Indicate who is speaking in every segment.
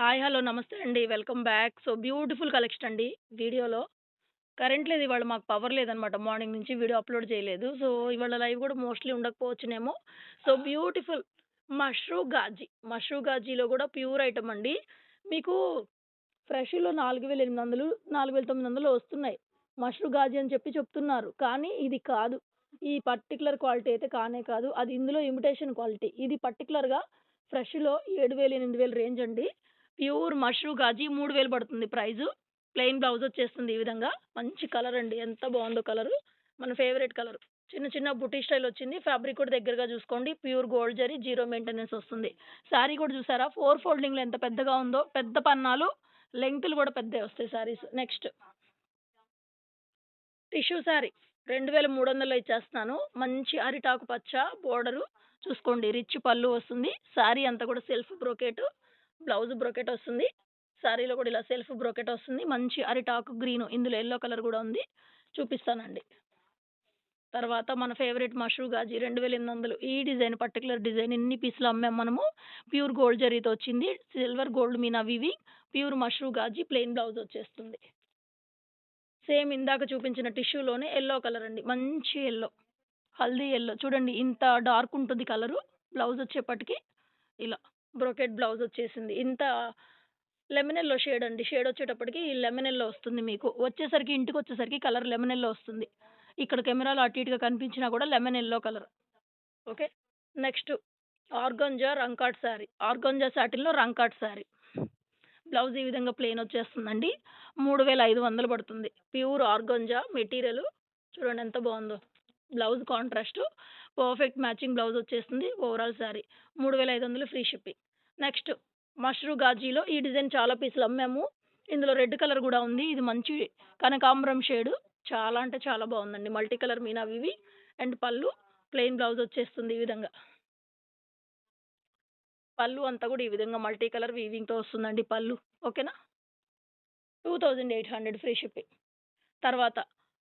Speaker 1: Hi! Hello! నమస్తే అండి. Welcome back. So, beautiful collection అండి వీడియోలో. కరెంట్ లేదు ఇవాళ మాకు పవర్ లేదనమాట. మార్నింగ్ నుంచి వీడియో అప్‌లోడ్ చేయలేదు. సో, ఇవాళ లైవ్ కూడా మోస్ట్‌లీ ఉండకపోవచ్చునేమో. So, beautiful mashru gaji. మష్రూ గాజీలో కూడా ప్యూర్ ఐటెమ్ అండి. మీకు ఫ్రెష్‌లో 4800, 4900 వస్తున్నాయి. మష్రూ గాజీ అని చెప్పి చెప్తున్నారు. కానీ ఇది కాదు. ఈ పర్టిక్యులర్ క్వాలిటీ అయితే కానే కాదు. అది ఇందులో ఇమిటేషన్ క్వాలిటీ. ఇది పర్టిక్యులర్‌గా ఫ్రెష్‌లో 7000, 8000 రేంజ్ అండి. ప్యూర్ మష్రూ గాజీ 3000 పడుతుంది ప్రైజు. ప్లెయిన్ బ్లౌజ్ వచ్చేస్తుంది ఈ విధంగా. మంచి కలర్ అండి. ఎంత బావుందో కలరు. మన ఫేవరెట్ కలర్. చిన్న చిన్న బుటీ స్టైల్ వచ్చింది. ఫ్యాబ్రిక్ కూడా దగ్గరగా చూసుకోండి. Pure gold zari, zero maintenance వస్తుంది. శారీ కూడా చూసారా 4 ఫోల్డింగ్‌లో ఎంత పెద్దగా ఉందో. పెద్ద పన్నాలు, లెంగ్త్‌లు కూడా పెద్దయి వస్తాయి శారీస్. నెక్స్ట్ టిష్యూ శారీ 2300లో ఇచ్చేస్తున్నాను. మంచి అరిటాకు పచ్చ బోర్డరు చూసుకోండి. రిచ్ పళ్ళు వస్తుంది. శారీ అంతా కూడా సెల్ఫ్ బ్రోకేటు, బ్లౌజ్ బ్రోకేట్ వస్తుంది. శారీలో కూడా ఇలా సెల్ఫ్ బ్రోకేట్ వస్తుంది. మంచి అరిటాకు గ్రీను. ఇందులో యెల్లో కలర్ కూడా ఉంది. చూపిస్తానండి. తర్వాత మన ఫేవరెట్ మష్రూ గాజీ 2800 ఈ డిజైన్ పర్టిక్యులర్ డిజైన్ ఇన్ని పీసులు అమ్మాం మనము. ప్యూర్ గోల్డ్ జరీతో వచ్చింది. Silver gold meena weaving. Pure mashru gaji plain blouse వచ్చేస్తుంది. సేమ్ ఇందాక చూపించిన టిష్యూలోనే యెల్లో కలర్ అండి. మంచి యెల్లో. హల్దీ యెల్లో. చూడండి ఇంత డార్క్ ఉంటుంది కలరు. బ్లౌజ్ వచ్చేప్పటికి ఇలా బ్రోకెట్ బ్లౌజ్ వచ్చేసింది. ఇంత లెమన్ యెల్లో షేడ్ అండి. షేడ్ వచ్చేటప్పటికి లెమన్ యెల్లో వస్తుంది మీకు. వచ్చేసరికి ఇంటికొచ్చేసరికి కలర్ లెమన్ యెల్లో వస్తుంది. ఇక్కడ కెమెరాలో అటు ఇటుగా కనిపించినా కూడా lemon yellow colour. Okay. Next organza Rangkat sari. Organza సాటిన్‌లో రంకాట్ శారీ. బ్లౌజ్ ఈ విధంగా ప్లెయిన్ వచ్చేస్తుందండి. 3500 పడుతుంది. ప్యూర్ ఆర్గాంజా మెటీరియల్ చూడండి ఎంత బావుందో. Blouse contrast perfect matching blouse వచ్చేస్తుంది. Overall sari 3500 free shipping. Next mashru గాజీలో ఈ డిజైన్ చాలా పీసులు అమ్మాము. ఇందులో రెడ్ కలర్ కూడా ఉంది. ఇది మంచి కనకాంబరం షేడ్. చాలా అంటే చాలా బావుందండి. మల్టీ కలర్ మీనా వివి అండ్ పళ్ళు ప్లెయిన్ బ్లౌజ్ వచ్చేస్తుంది ఈ విధంగా. పళ్ళు అంతా కూడా ఈ విధంగా మల్టీ కలర్ వీవింగ్‌తో వస్తుందండి పళ్ళు. ఓకేనా? 2800 ఫ్రీ షిప్పింగ్. తర్వాత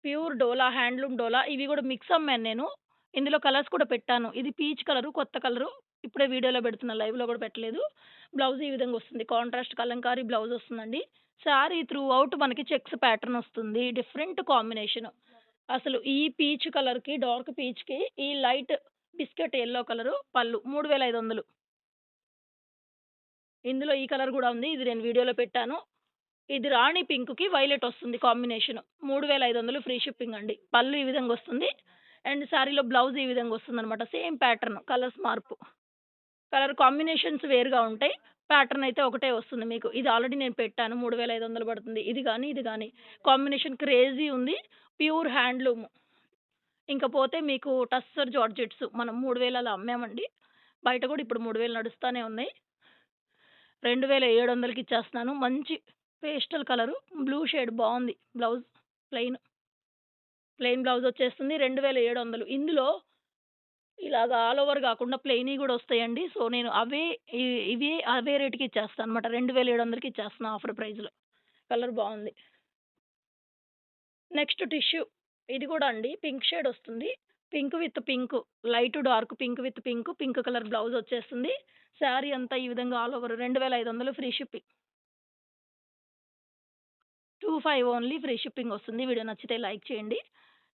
Speaker 1: ప్యూర్ డోలా, హ్యాండ్లూమ్ డోలా ఇవి కూడా మిక్స్ అమ్మాను నేను. ఇందులో కలర్స్ కూడా పెట్టాను. ఇది పీచ్ కలరు, కొత్త కలరు. ఇప్పుడే వీడియోలో పెడుతున్నా. లైవ్‌లో కూడా పెట్టలేదు. బ్లౌజ్ ఈ విధంగా వస్తుంది. కాంట్రాస్ట్ కలంకారీ బ్లౌజ్ వస్తుందండి. శారీ త్రూ ఔట్ మనకి చెక్స్ ప్యాటర్న్ వస్తుంది. Different combination. అసలు ఈ పీచ్ కలర్‌కి, డార్క్ పీచ్‌కి ఈ లైట్ బిస్కెట్ యెల్లో కలరు పళ్ళు 3500. ఇందులో ఈ కలర్ కూడా ఉంది. ఇది నేను వీడియోలో పెట్టాను. ఇది రాణి పింక్‌కి వైలెట్ వస్తుంది కాంబినేషన్. 3500 ఫ్రీ షిప్పింగ్ అండి. పళ్ళు ఈ విధంగా వస్తుంది. అండ్ శారీలో బ్లౌజ్ ఈ విధంగా వస్తుందనమాట. సేమ్ ప్యాటర్న్ కలర్స్ మార్పు. కలర్ కాంబినేషన్స్ వేరుగా ఉంటాయి. ప్యాటర్న్ అయితే ఒకటే వస్తుంది మీకు. ఇది ఆల్రెడీ నేను పెట్టాను. 3500 పడుతుంది. ఇది గాని, ఇది గాని కాంబినేషన్ క్రేజీ ఉంది. Pure handloom. ఇంక పోతే మీకు టస్సర్ జార్జెట్స్ మనం 3000 అలా అమ్మామండి. బయట కూడా ఇప్పుడు 3000 నడుస్తానే ఉన్నాయి. 2700కి ఇచ్చేస్తున్నాను. మంచి పేస్టల్ కలరు. బ్లూ షేడ్ బావుంది. Blouse plain. ప్లెయిన్ బ్లౌజ్ వచ్చేస్తుంది. 2700. ఇందులో ఇలాగ ఆల్ ఓవర్ గాకుండా ప్లెయినియి గూడా వస్తాయండి. సో, నేను అవే ఇవి అవే రేట్‌కి ఇచ్చేస్తా అనమాట. 2700కి ఇచ్చేస్తున్నా ఆఫర్ ప్రైస్‌లో. కలర్ బావుంది. Next tissue. ఇది గూడా అండి పింక్ షేడ్ వస్తుంది. Pink with pink. Light dark pink with pink. Pink colour blouse వచ్చేస్తుంది. శారీ అంతా ఈ విధంగా all over 2500 free shipping. 25 only free shipping వస్తుంది. వీడియో నచ్చితే లైక్ చేయండి,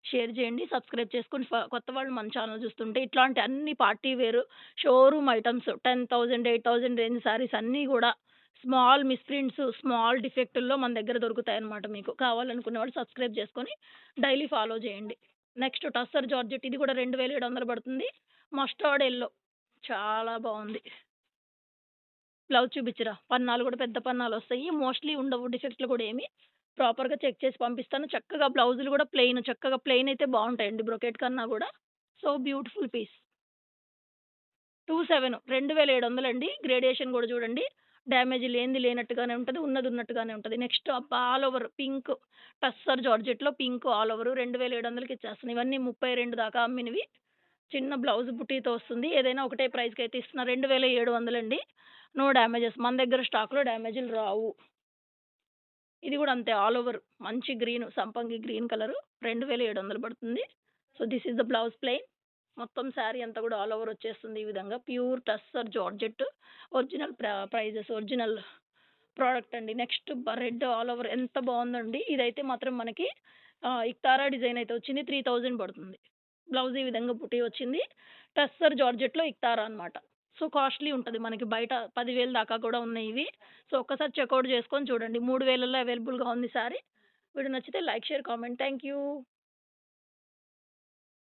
Speaker 1: షేర్ చేయండి, సబ్స్క్రైబ్ చేసుకొని కొత్త వాళ్ళు మన ఛానల్ చూస్తుంటే ఇట్లాంటి అన్ని party wear showroom items 10,000, 8,000 range saris అన్నీ కూడా స్మాల్ మిస్‌ప్రింట్స్, స్మాల్ డిఫెక్టుల్లో మన దగ్గర దొరుకుతాయన్నమాట మీకు. కావాలనుకునే వాళ్ళు సబ్స్క్రైబ్ చేసుకొని డైలీ ఫాలో చేయండి. నెక్స్ట్ టస్సర్ జార్జెట్ ఇది కూడా 2700 పడుతుంది. మస్టర్డ్ యెల్లో చాలా బావుంది. బ్లౌజ్ చూపిచ్చరా? పన్నాలు కూడా పెద్ద పన్నాలొస్తాయి. మోస్ట్‌లీ ఉండవు డిఫెక్ట్‌లు కూడా ఏమి. ప్రాపర్‌గా చెక్ చేసి పంపిస్తాను. చక్కగా బ్లౌజులు కూడా ప్లెయిన్ చక్కగా ప్లెయిన్ అయితే బావుంటాయండి బ్రొకెట్ కన్నా గూడా. So, beautiful piece. 27 2700 అండి. గ్రేడియేషన్ కూడా చూడండి. డ్యామేజ్ లేనిది లేనట్టుగానే ఉంటది. ఉన్నది ఉన్నట్టుగానే ఉంటది. Next all over pink tussar జార్జెట్‌లో పింక్ ఆల్ ఓవర్ 2700కి ఇచ్చేస్తున్నా. ఇవన్నీ 32 దాకా అమ్మినవి. చిన్న బ్లౌజ్ బుటీతో వస్తుంది. ఏదైనా ఒకటే ప్రైస్‌కైతే ఇస్తున్నా. 2700 అండి. No damages. మన దగ్గర స్టాక్‌లో డ్యామేజ్‌లు రావు. ఇది కూడా అంతే ఆల్ ఓవర్ మంచి గ్రీన్ సంపంగి గ్రీన్ కలర్ 2700 పడుతుంది. So, this is the blouse plain. మొత్తం శారీ అంతా కూడా ఆల్ ఓవర్ వచ్చేస్తుంది ఈ విధంగా. Pure tussar georgette original prices original product అండి. నెక్స్ట్ రెడ్ ఆల్ ఓవర్ ఎంత బావుందండి. ఇదైతే మాత్రం మనకి ఇక్తారా డిజైన్ అయితే వచ్చింది. 3000 పడుతుంది. బ్లౌజ్ ఈ విధంగా బుటీ వచ్చింది. టస్సర్ జార్జెట్‌లో ఇక్తారా అనమాట. సో, కాస్ట్‌లీ ఉంటది. మనకి బయట 10,000 దాకా కూడా ఉన్నాయి ఇవి. సో, ఒక్కసారి చెకౌట్ చేసుకొని చూడండి. 3000లో అవైలబుల్‌గా ఉంది సారీ. వీడియో నచ్చితే like, share, comment. Thank you.